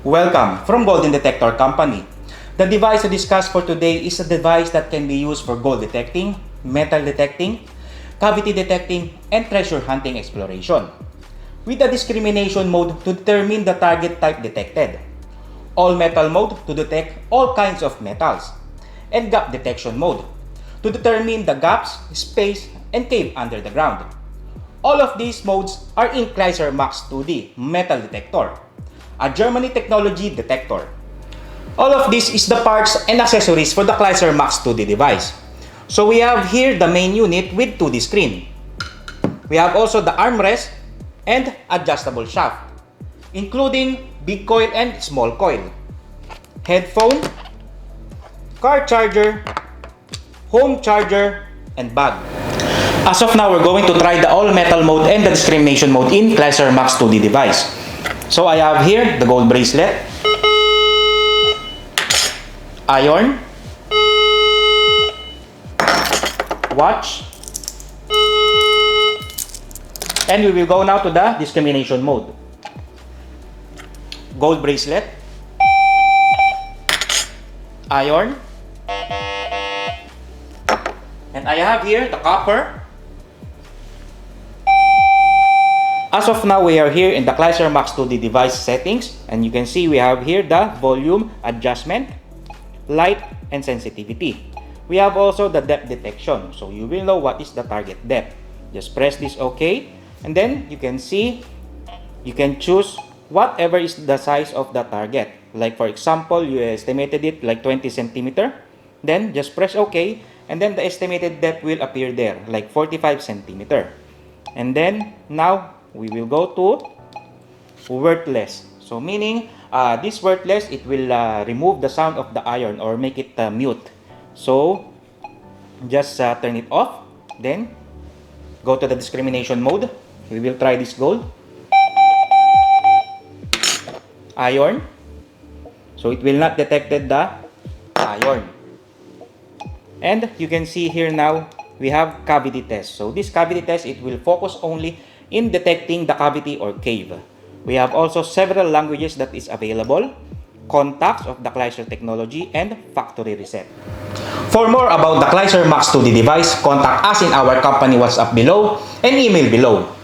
Welcome from Golden Detector Company. The device to discuss for today is a device that can be used for gold detecting, metal detecting, cavity detecting, and treasure hunting exploration. With the discrimination mode to determine the target type detected, all metal mode to detect all kinds of metals, and gap detection mode to determine the gaps, space, and cave under the ground. All of these modes are in Klayzer Max 2D metal detector, a Germany technology detector. All of this is the parts and accessories for the Klayzer Max 2D device. So we have here the main unit with 2D screen. We have also the armrest and adjustable shaft, including big coil and small coil, headphone, car charger, home charger, and bag. As of now, we're going to try the all metal mode and the discrimination mode in Klayzer Max 2D device. So I have here the gold bracelet, iron, watch, and we will go now to the discrimination mode. Gold bracelet, iron, and I have here the copper. As of now, we are here in the Klayzer Max 2D device settings, and you can see we have here the volume adjustment, light, and sensitivity. We have also the depth detection, so you will know what is the target depth. Just press this OK, and then you can see you can choose whatever is the size of the target. Like for example, you estimated it like 20 centimeter, then just press OK, and then the estimated depth will appear there like 45 centimeter. And then now we will go to worthless. So meaning this worthless, it will remove the sound of the iron or make it mute. So just turn it off, then go to the discrimination mode. We will try this gold, iron, so it will not detected the iron. And you can see here now we have cavity test. So this cavity test, it will focus only in detecting the cavity or cave. We have also several languages that is available, contacts of the Klayzer Technology, and factory reset. For more about the Klayzer Max 2D device, contact us in our company WhatsApp below and email below.